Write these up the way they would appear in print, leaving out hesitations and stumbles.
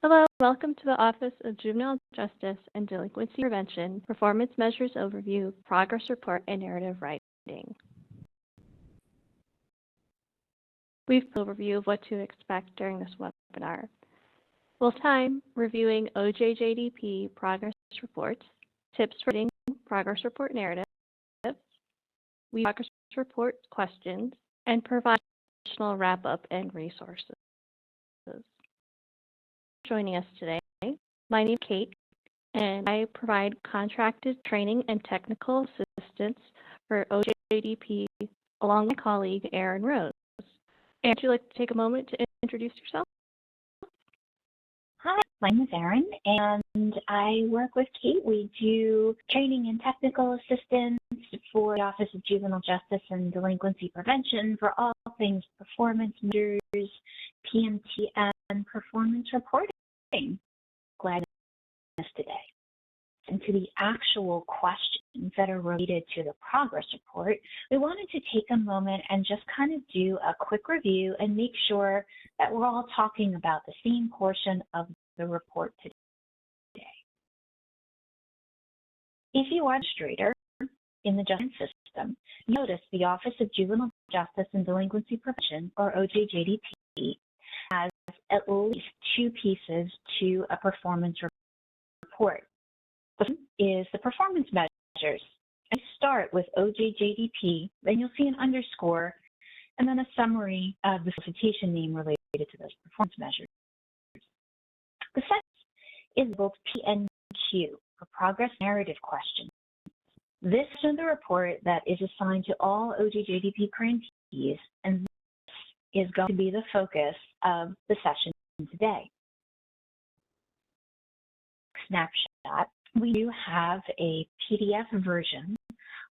Hello, welcome to the Office of Juvenile Justice and Delinquency Prevention Performance Measures Overview, Progress Report, and Narrative Writing. Brief overview of what to expect during this webinar. We'll spend time reviewing OJJDP progress reports, tips for writing progress report narratives, progress report questions, and provide additional wrap-up and resources. Joining us today, my name is Kate, and I provide contracted training and technical assistance for OJDP along with my colleague, Erin Rose. Erin, would you like to take a moment to introduce yourself? Hi, my name is Erin, and I work with Kate. We do training and technical assistance for the Office of Juvenile Justice and Delinquency Prevention for all things performance measures, PMT, and performance reporting. Glad to be with us today. And to the actual questions that are related to the progress report, we wanted to take a moment and just kind of do a quick review and make sure that we're all talking about the same portion of the report today. If you are an administrator in the justice system, notice the Office of Juvenile Justice and Delinquency Prevention, or OJJDP, has at least two pieces to a performance report. The first is the performance measures. I start with OJJDP, then you'll see an underscore, and then a summary of the solicitation name related to those performance measures. The second is labeled PNQ, for progress narrative questions. This is the report that is assigned to all OJJDP grantees, and this is going to be the focus of the session today. Snapshot. We do have a PDF version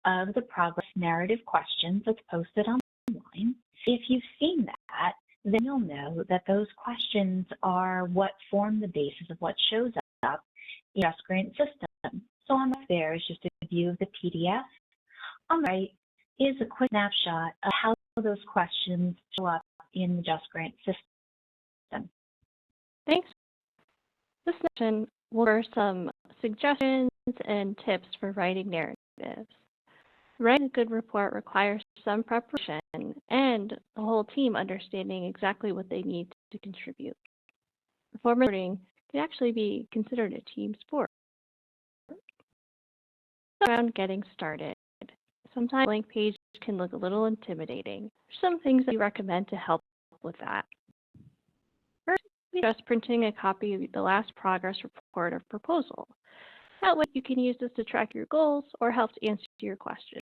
of the progress narrative questions that's posted online. If you've seen that, then you'll know that those questions are what form the basis of what shows up in the Just Grant system. So on the left there is just a view of the PDF. On the right is a quick snapshot of how those questions show up in the Just Grant system. Thanks. This session will cover some suggestions and tips for writing narratives. Writing a good report requires some preparation and the whole team understanding exactly what they need to contribute. Performance reporting can actually be considered a team sport. Around getting started, sometimes a blank page can look a little intimidating. Some things that we recommend to help with that. First, we suggest printing a copy of the last progress report or proposal. That way you can use this to track your goals or help to answer your questions.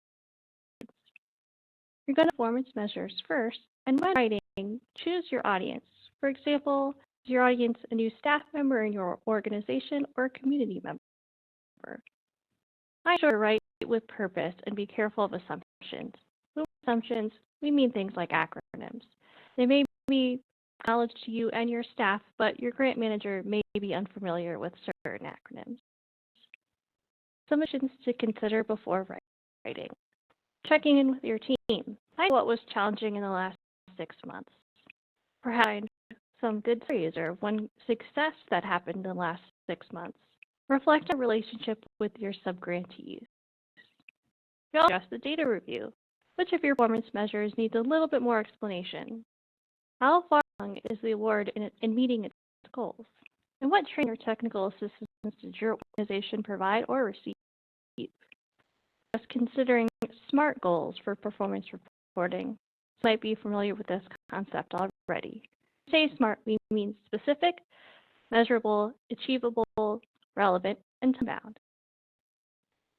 You're going to performance measures first, and when writing, choose your audience. For example, is your audience a new staff member in your organization or a community member? Make sure to write with purpose and be careful of assumptions. With assumptions, we mean things like acronyms. They may be knowledge to you and your staff, but your grant manager may be unfamiliar with certain acronyms. Some assumptions to consider before writing. Checking in with your team. Find what was challenging in the last 6 months. Perhaps find some good stories or one success that happened in the last 6 months. Reflect on relationship with your subgrantees. You also address the data review. Which of your performance measures needs a little bit more explanation? How far along is the award in meeting its goals? And what training or technical assistance did your organization provide or receive? Just considering SMART goals for performance reporting. You might be familiar with this concept already. When we say SMART, we mean specific, measurable, achievable, relevant, and time-bound.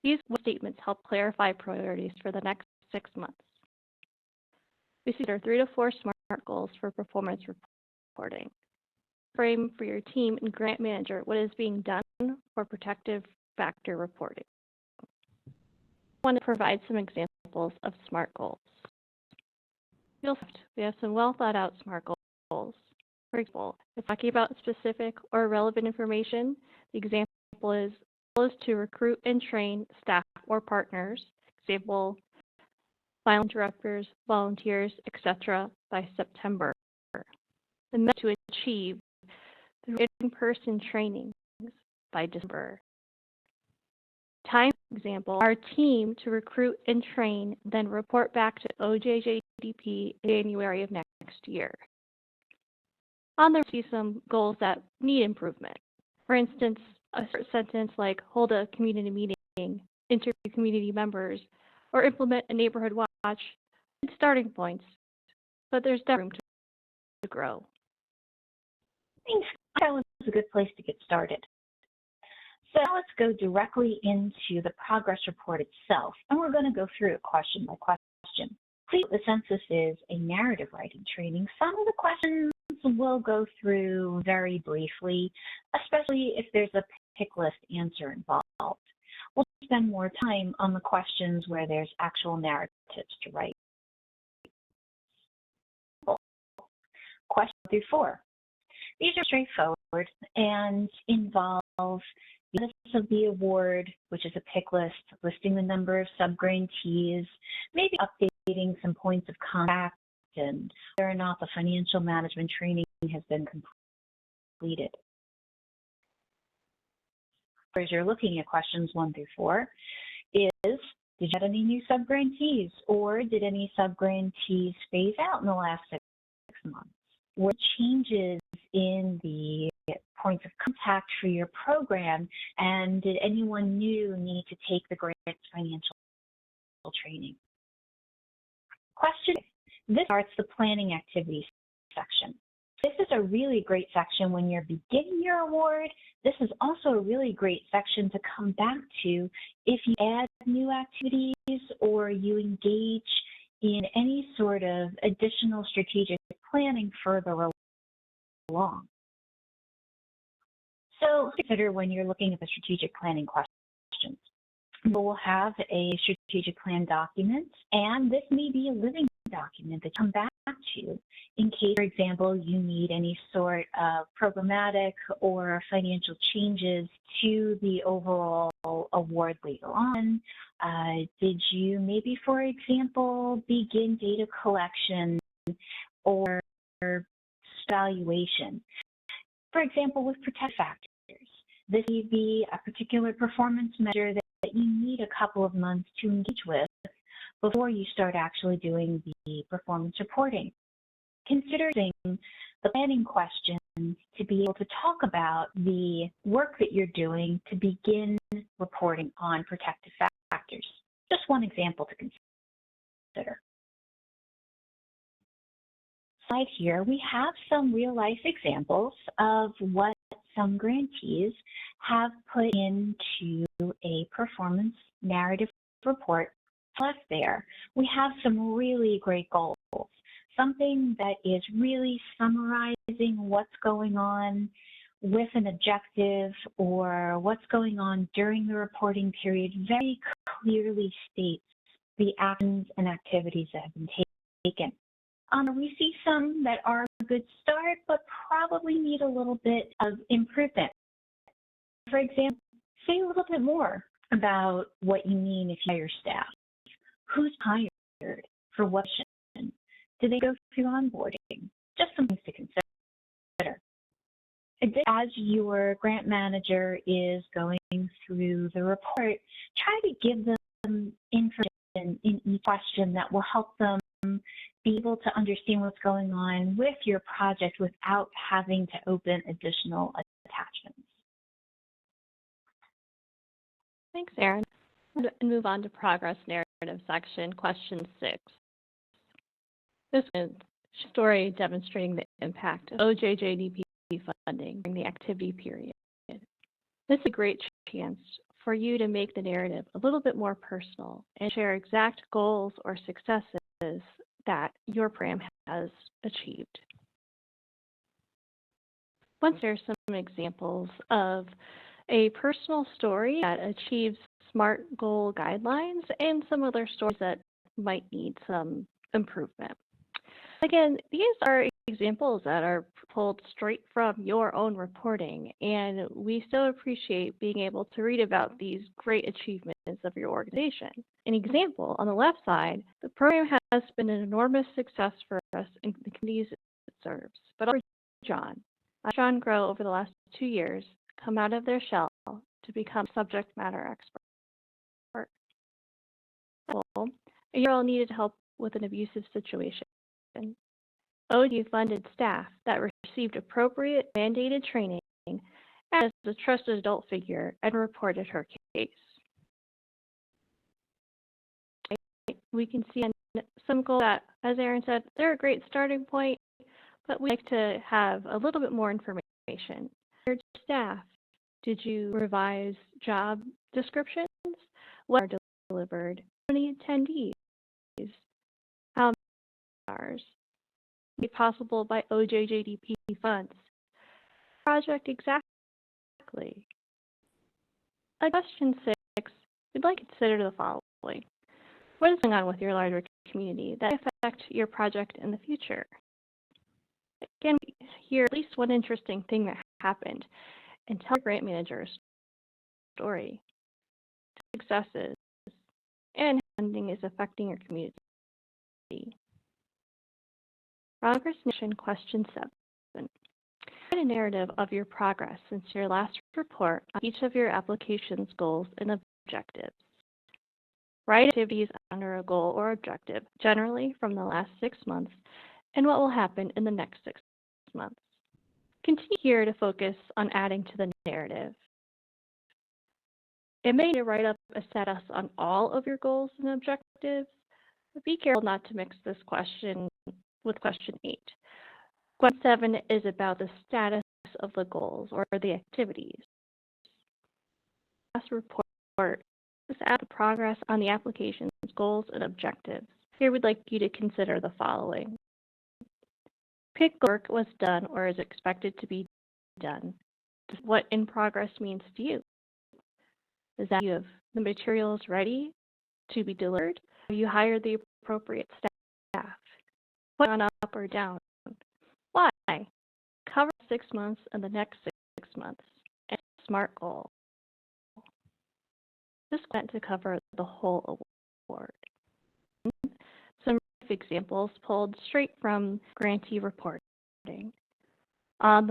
These statements help clarify priorities for the next 6 months. We consider 3 to 4 SMART goals for performance reporting. Frame for your team and grant manager what is being done for protective factor reporting. I want to provide some examples of SMART goals. We have some well thought out SMART goals. For example, if talking about specific or relevant information, the example is to recruit and train staff or partners. Example, violent interrupters, volunteers, etc. by September. The method to achieve through in-person trainings by December. Time example, our team to recruit and train, then report back to OJJDP in January of next year. On there, see some goals that need improvement. For instance, a short sentence like hold a community meeting, interview community members, or implement a neighborhood watch, good starting points, but there's definitely room to grow. Thanks. That was a good place to get started. So now let's go directly into the progress report itself, and we're going to go through it question by question. Please note the census is a narrative writing training. Some of the questions we'll go through very briefly, especially if there's a pick list answer involved. We'll spend more time on the questions where there's actual narratives to write. Question 1 through 4. These are straightforward and involve the status of the award, which is a pick list, listing the number of sub-grantees, maybe updating some points of contact, and whether or not the financial management training has been completed. As you're looking at questions 1 through 4, is did you get any new sub-grantees, or did any sub-grantees phase out in the last 6 months? What changes in the points of contact for your program, and did anyone new need to take the grants financial training? Question: this starts the planning activities section. This is a really great section when you're beginning your award. This is also a really great section to come back to if you add new activities or you engage in any sort of additional strategic planning further along. So consider when you're looking at the strategic planning questions. We'll have a strategic plan document, and this may be a living document that you come back to in case, for example, you need any sort of programmatic or financial changes to the overall award later on. Did you maybe, for example, begin data collection or evaluation? For example, with protect factors, this may be a particular performance measure that you need a couple of months to engage with before you start actually doing the performance reporting. Consider the planning questions to be able to talk about the work that you're doing to begin reporting on protective factors. Just one example to consider. Slide here, we have some real-life examples of what some grantees have put into a performance narrative report. Left there, we have some really great goals. Something that is really summarizing what's going on with an objective or what's going on during the reporting period very clearly states the actions and activities that have been taken. We see some that are a good start, but probably need a little bit of improvement. For example, say a little bit more about what you mean if you hire staff. Who's hired? For what position? Do they go through onboarding? Just some things to consider. As your grant manager is going through the report, try to give them information in each question that will help them be able to understand what's going on with your project without having to open additional attachments. Thanks, Erin. And move on to progress narrative section, question 6. This is a story demonstrating the impact of OJJDP funding during the activity period. This is a great chance for you to make the narrative a little bit more personal and share exact goals or successes that your program has achieved. Once there's some examples of a personal story that achieves SMART goal guidelines and some other stories that might need some improvement. Again, these are examples that are pulled straight from your own reporting, and we so appreciate being able to read about these great achievements of your organization. An example on the left side, the program has been an enormous success for us in the communities it serves. But also, John, I've shown grow over the last 2 years, come out of their shell to become subject matter expert. A year old needed help with an abusive situation. OU funded staff that received appropriate mandated training as a trusted adult figure and reported her case. We can see some goals that, as Erin said, they're a great starting point, but we like to have a little bit more information. Your staff, did you revise job descriptions? What are delivered? How many attendees? How many hours? Made possible by OJJDP funds. Project exactly. Question 6, we'd like to consider the following. What is going on with your larger community that may affect your project in the future? Again, hear at least one interesting thing that happened and tell your grant manager a story. Successes and funding is affecting your community. Progress Mission Question 7. Write a narrative of your progress since your last report on each of your application's goals and objectives. Write activities under a goal or objective, generally from the last 6 months, and what will happen in the next 6 months. Continue here to focus on adding to the narrative. It may need to write up a status on all of your goals and objectives, but be careful not to mix this question with question 8. Question 7 is about the status of the goals or the activities. Last report is at the progress on the application's goals and objectives. Here we'd like you to consider the following. Pick work was done or is expected to be done. What in progress means to you. Is that you have the materials ready to be delivered? Have you hired the appropriate staff? Put on up or down? Why? Cover 6 months and the next 6 months. And SMART goal. This meant to cover the whole award. Some examples pulled straight from grantee reporting.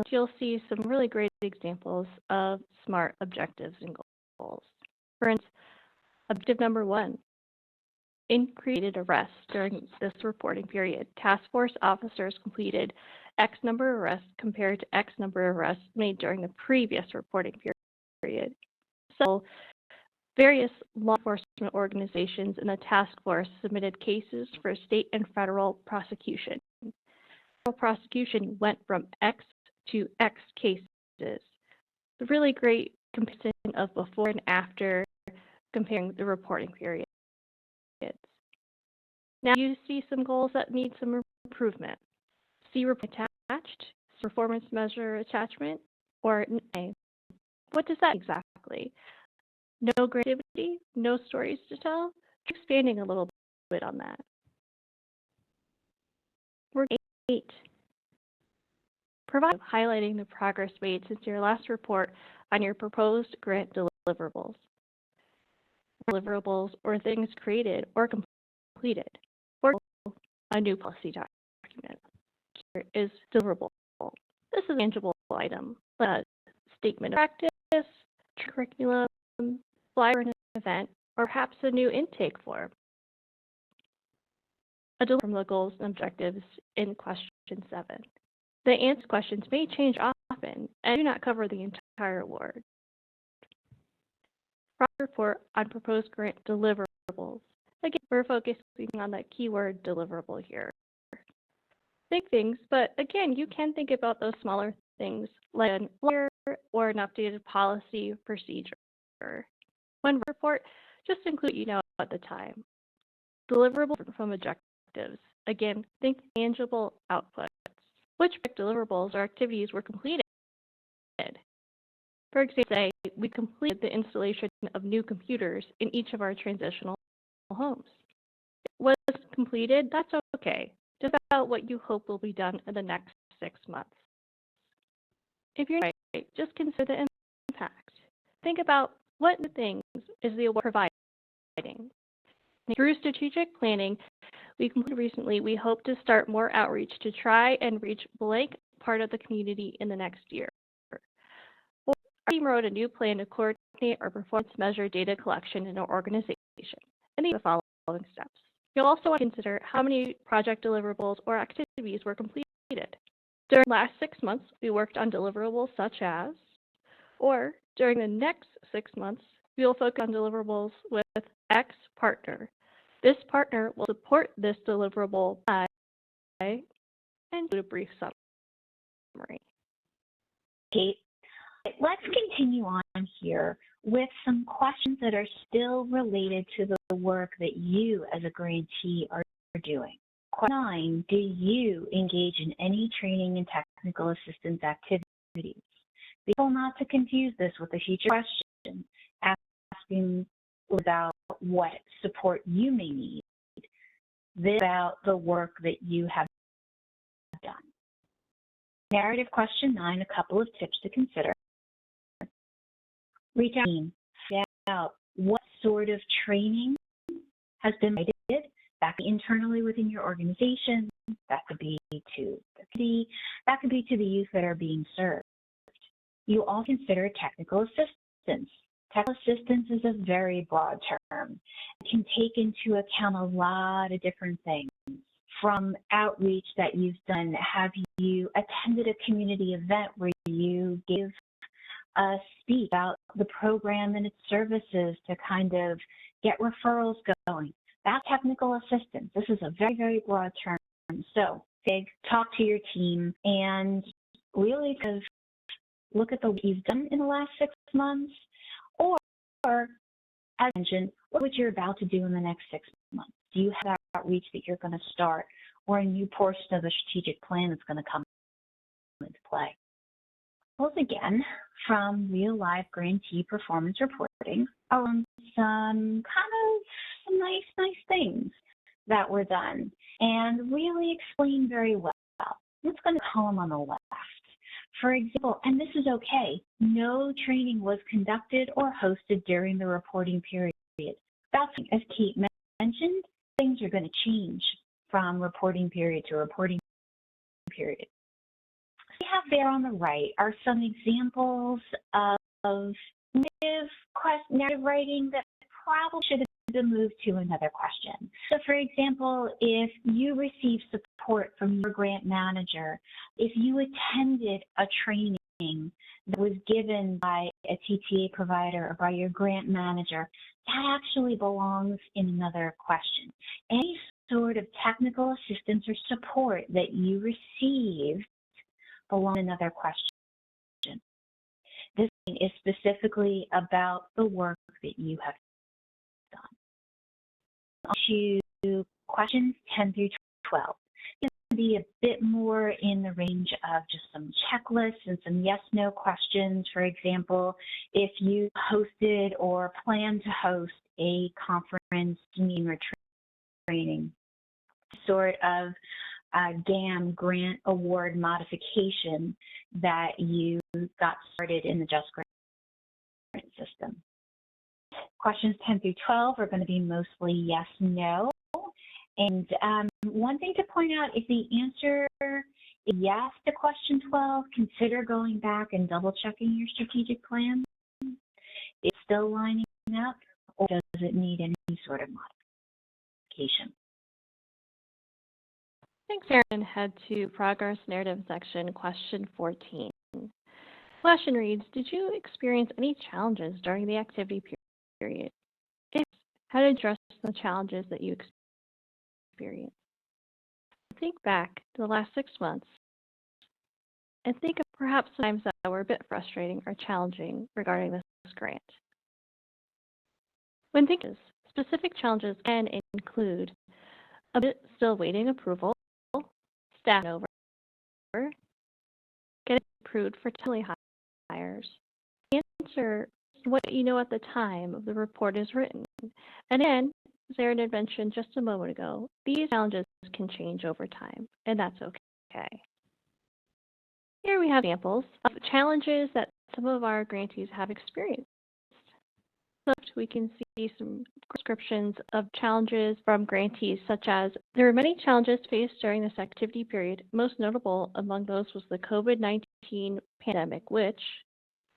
You'll see some really great examples of SMART objectives and goals. For instance, objective number 1, increased arrests during this reporting period. Task force officers completed X number of arrests compared to X number of arrests made during the previous reporting period. So various law enforcement organizations in the task force submitted cases for state and federal prosecution. Federal prosecution went from X to X cases. A really great comparison of before and after comparing the reporting periods. Now you see some goals that need some improvement. See report attached, performance measure attachment, or NA. What does that exactly? No creativity, no stories to tell? Expanding a little bit on that. Work 8. Provide highlighting the progress made since your last report on your proposed grant deliverables. Deliverables or things created or completed. For example, a new policy document. Here is deliverable. This is a tangible item. A statement of practice, curriculum, flyer for an event, or perhaps a new intake form. A deliverable from the goals and objectives in question 7. The answer questions may change often and do not cover the entire award. Report on proposed grant deliverables. Again, we're focusing on that keyword deliverable here. Big things, but again, you can think about those smaller things like an letter or an updated policy procedure. When report, just include at the time. Deliverables from objectives. Again, think tangible outputs. Which deliverables or activities were completed? For example, say we completed the installation of new computers in each of our transitional homes. Was completed? That's okay. Just about what you hope will be done in the next 6 months. If you're right, just consider the impact. Think about what things is the award providing. Through strategic planning we completed recently, we hope to start more outreach to try and reach blank part of the community in the next year. Or our team wrote a new plan to coordinate our performance measure data collection in our organization. And these are the following steps. You'll also want to consider how many project deliverables or activities were completed. During the last 6 months, we worked on deliverables such as, or during the next 6 months, we will focus on deliverables with X partner. This partner will support this deliverable by, and do a brief summary. Kate, let's continue on here with some questions that are still related to the work that you as a grantee are doing. Question 9, do you engage in any training and technical assistance activities? Be careful not to confuse this with a future question, asking about what support you may need. This is about the work that you have done. Narrative question 9, a couple of tips to consider. Reach out and find out what sort of training has been provided. That could be internally within your organization, that could be to the community, that could be to the youth that are being served. You all consider technical assistance. Technical assistance is a very broad term. It can take into account a lot of different things. From outreach that you've done, have you attended a community event where you give a speak about the program and its services to kind of get referrals going? That's technical assistance. This is a very, very broad term. So talk to your team and really kind of look at the work you've done in the last 6 months, or as I mentioned, what you're about to do in the next 6 months. Do you have outreach that you're going to start, or a new portion of the strategic plan that's going to come into play? Pulls again from real life grantee performance reporting around some nice things that were done and really explained very well. Let's go to the column on the left. For example, and this is okay, no training was conducted or hosted during the reporting period. That's, as Kate mentioned, things are going to change from reporting period to reporting period. We have there on the right are some examples of narrative writing that probably should have been moved to another question. So for example, if you receive support from your grant manager, if you attended a training that was given by a TTA provider or by your grant manager, that actually belongs in another question. Any sort of technical assistance or support that you received belongs in another question. This is specifically about the work that you have done. To questions 10 through 12. It's going to be a bit more in the range of just some checklists and some yes/no questions. For example, if you hosted or plan to host a conference, meeting, or training, sort of GAM grant award modification that you got started in the Just Grant system. Questions 10 through 12 are going to be mostly yes, no. And one thing to point out, if the answer is yes to question 12, consider going back and double checking your strategic plan. It's still lining up, or does it need any sort of modification? Thanks, Erin. Head to Progress Narrative section, question 14. The question reads, did you experience any challenges during the activity period? If, how to address the challenges that you experienced? Think back to the last 6 months and think of perhaps times that were a bit frustrating or challenging regarding this grant. When thinking, specific challenges can include a bit still waiting approval, staff over, getting approved for tele hires, answer what you know at the time of the report is written. And again, as Erin had mentioned just a moment ago, these challenges can change over time, and that's okay. Here we have examples of challenges that some of our grantees have experienced. left, we can see some descriptions of challenges from grantees, such as there were many challenges faced during this activity period. Most notable among those was the COVID-19 pandemic, which,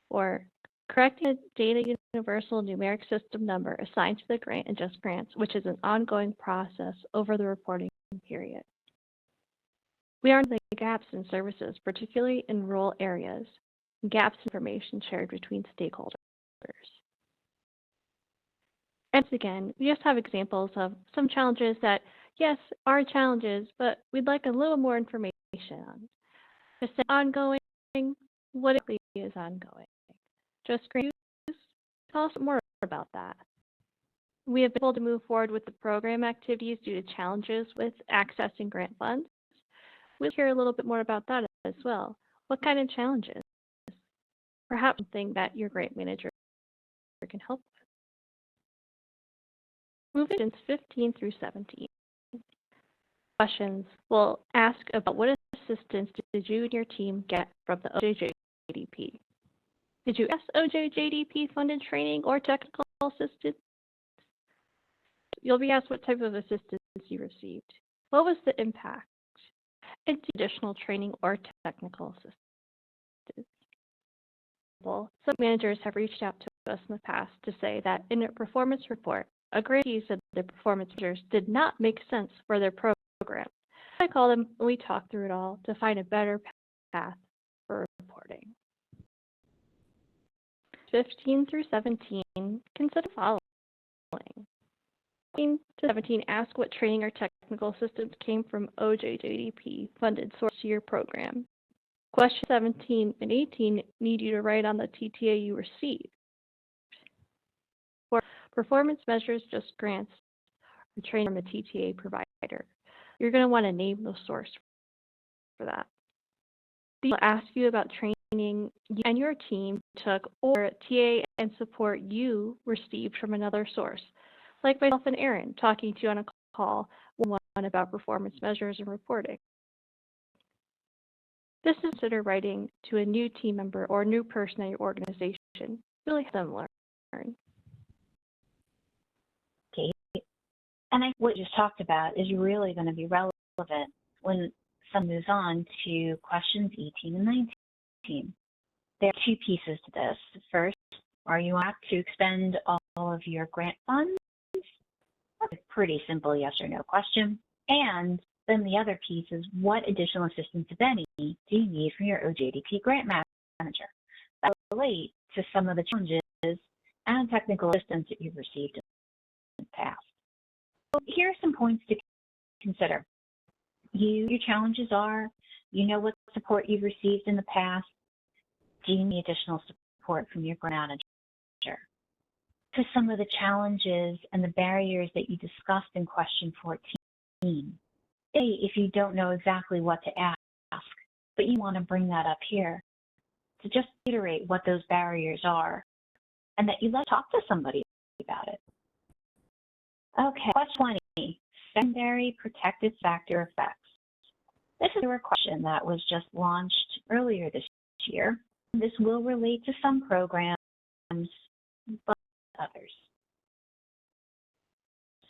or correcting the data universal numeric system number assigned to the grant and just grants, which is an ongoing process over the reporting period. We are the gaps in services, particularly in rural areas, gaps in information shared between stakeholders. And again, we just have examples of some challenges that, yes, are challenges, but we'd like a little more information on. Just say ongoing, what exactly is ongoing? Just grant use? Tell us more about that. We have been able to move forward with the program activities due to challenges with accessing grant funds. We'll hear a little bit more about that as well. What kind of challenges? Perhaps something that your grant manager can help with. Moving to 15 through 17. Questions will ask about what assistance did you and your team get from the OJJDP? Did you ask OJJDP funded training or technical assistance? You'll be asked what type of assistance you received. What was the impact? And additional training or technical assistance. Some managers have reached out to us in the past to say that in a performance report, a grantee said their performance measures did not make sense for their program. I called them and we talked through it all to find a better path for reporting. 15 through 17, consider the following. 15 to 17, ask what training or technical assistance came from OJJDP funded source to your program. Question 17 and 18 need you to write on the TTA you received. For performance measures, just grants, or training from a TTA provider. You're going to want to name the source for that. They'll ask you about training you and your team took or TA and support you received from another source, like myself and Erin talking to you on a call one about performance measures and reporting. This is consider writing to a new team member or new person at your organization. Really help them learn. Okay. And what you just talked about is really going to be relevant when someone moves on to questions 18 and 19. There are two pieces to this. First, are you asked to expend all of your grant funds? That's a pretty simple yes or no question. And then the other piece is what additional assistance, if any, do you need from your OJDP grant manager? That will relate to some of the challenges and technical assistance that you've received in the past. So here are some points to consider. Your challenges are, you know what support you've received in the past. Do you need additional support from your grant manager? To some of the challenges and the barriers that you discussed in question 14. If you don't know exactly what to ask, but you want to bring that up here, to just reiterate what those barriers are, and that you let talk to somebody about it. Okay, question 20, secondary protective factor effects. This is a question that was just launched earlier this year. This will relate to some programs, but others.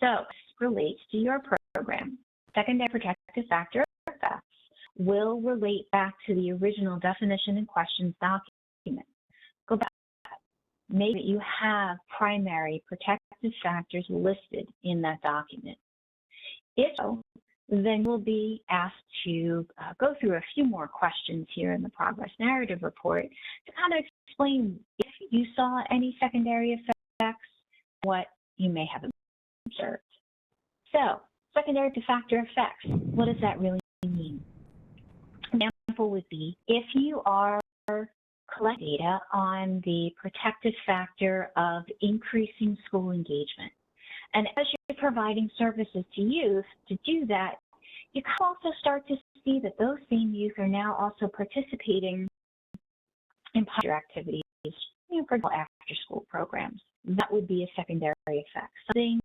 So this relates to your program. Secondary protective factor effects will relate back to the original definition and questions document. Go back. Make sure that you have primary protective factors listed in that document. If so, then we'll be asked to go through a few more questions here in the progress narrative report to kind of explain if you saw any secondary effects, what you may have observed. So, secondary factor effects, what does that really mean? An example would be if you are collecting data on the protective factor of increasing school engagement. And as you're providing services to youth to do that, you can also start to see that those same youth are now also participating in positive activities, for example, after-school programs. That would be a secondary effect, something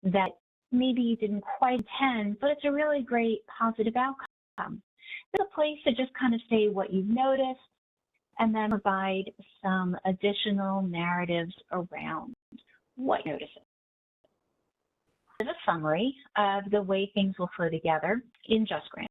that maybe you didn't quite intend, but it's a really great positive outcome. It's a place to just kind of say what you've noticed and then provide some additional narratives around what you notice. As a summary of the way things will flow together in JustGrants.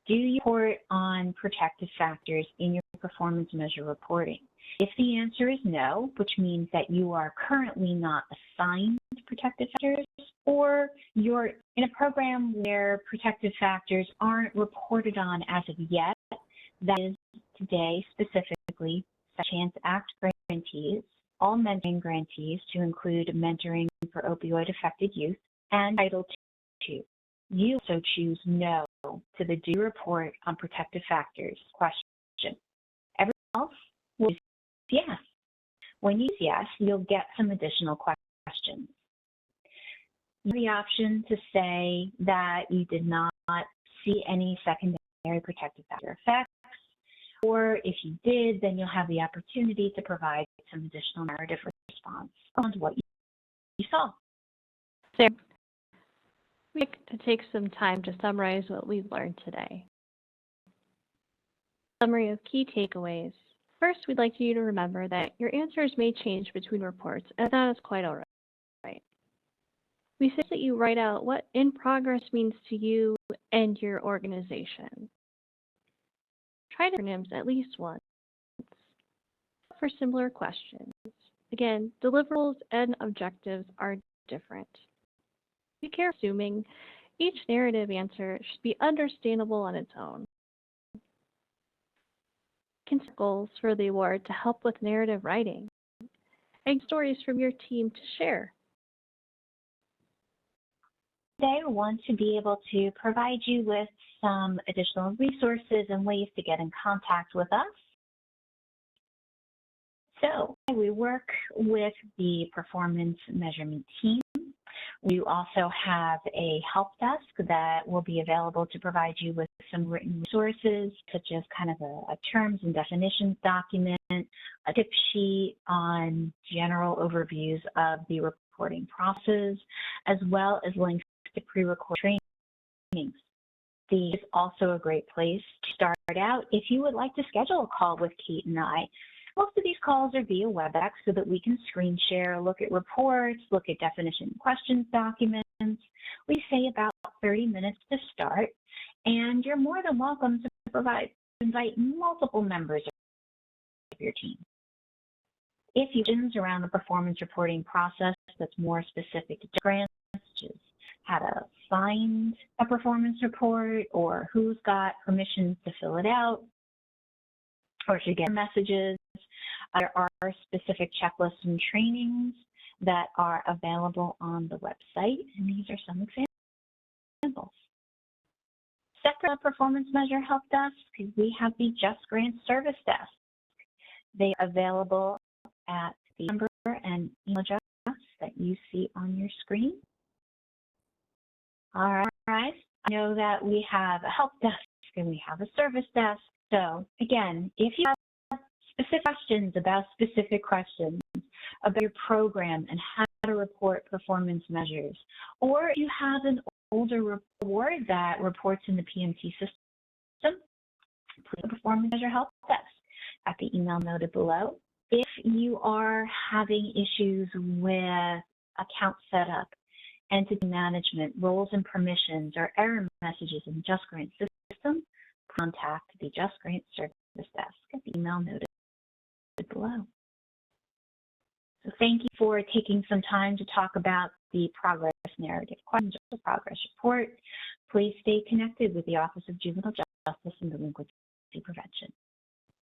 Do you report on protective factors in your performance measure reporting? If the answer is no, which means that you are currently not assigned protective factors, or you're in a program where protective factors aren't reported on as of yet, that is today specifically Chance Act grantees, all mentoring grantees to include mentoring for opioid-affected youth, and Title II. You also choose no to the do report on protective factors question. Everyone else will use yes. When you use yes, you'll get some additional questions. You have the option to say that you did not see any secondary protective factor effects, or if you did, then you'll have the opportunity to provide some additional narrative response on what you saw. Sarah, we'd like to take some time to summarize what we've learned today. Summary of key takeaways. First, we'd like you to remember that your answers may change between reports, and that is quite all right. We suggest that you write out what in progress means to you and your organization. Try acronyms at least once for similar questions. Again, deliverables and objectives are different. Be careful assuming each narrative answer should be understandable on its own. Consider goals for the award to help with narrative writing and stories from your team to share. Today, we want to be able to provide you with some additional resources and ways to get in contact with us. So we work with the performance measurement team. We also have a help desk that will be available to provide you with some written resources, such as kind of a terms and definitions document, a tip sheet on general overviews of the reporting process, as well as links to pre-recorded trainings. This is also a great place to start out if you would like to schedule a call with Kate and I. Most of these calls are via WebEx so that we can screen share, look at reports, look at definition questions documents. We say about 30 minutes to start, and you're more than welcome to invite multiple members of your team. If you have questions around the performance reporting process that's more specific to grants, such as how to find a performance report or who's got permissions to fill it out, or to get messages, there are specific checklists and trainings that are available on the website, and these are some examples. Separate from the Performance Measure Help Desk, we have the JustGrants Service Desk. They are available at the number and email address that you see on your screen. All right, I know that we have a help desk and we have a service desk. So again, if you have specific questions about your program and how to report performance measures, or if you have an older report that reports in the PMT system, please Performance Measure Help Desk at the email noted below. If you are having issues with account setup, entity management, roles and permissions, or error messages in the JustGrants system, contact the JustGrants Service Desk at the email noted below. So thank you for taking some time to talk about the progress narrative questions or the progress report. Please stay connected with the Office of Juvenile Justice and Delinquency Prevention.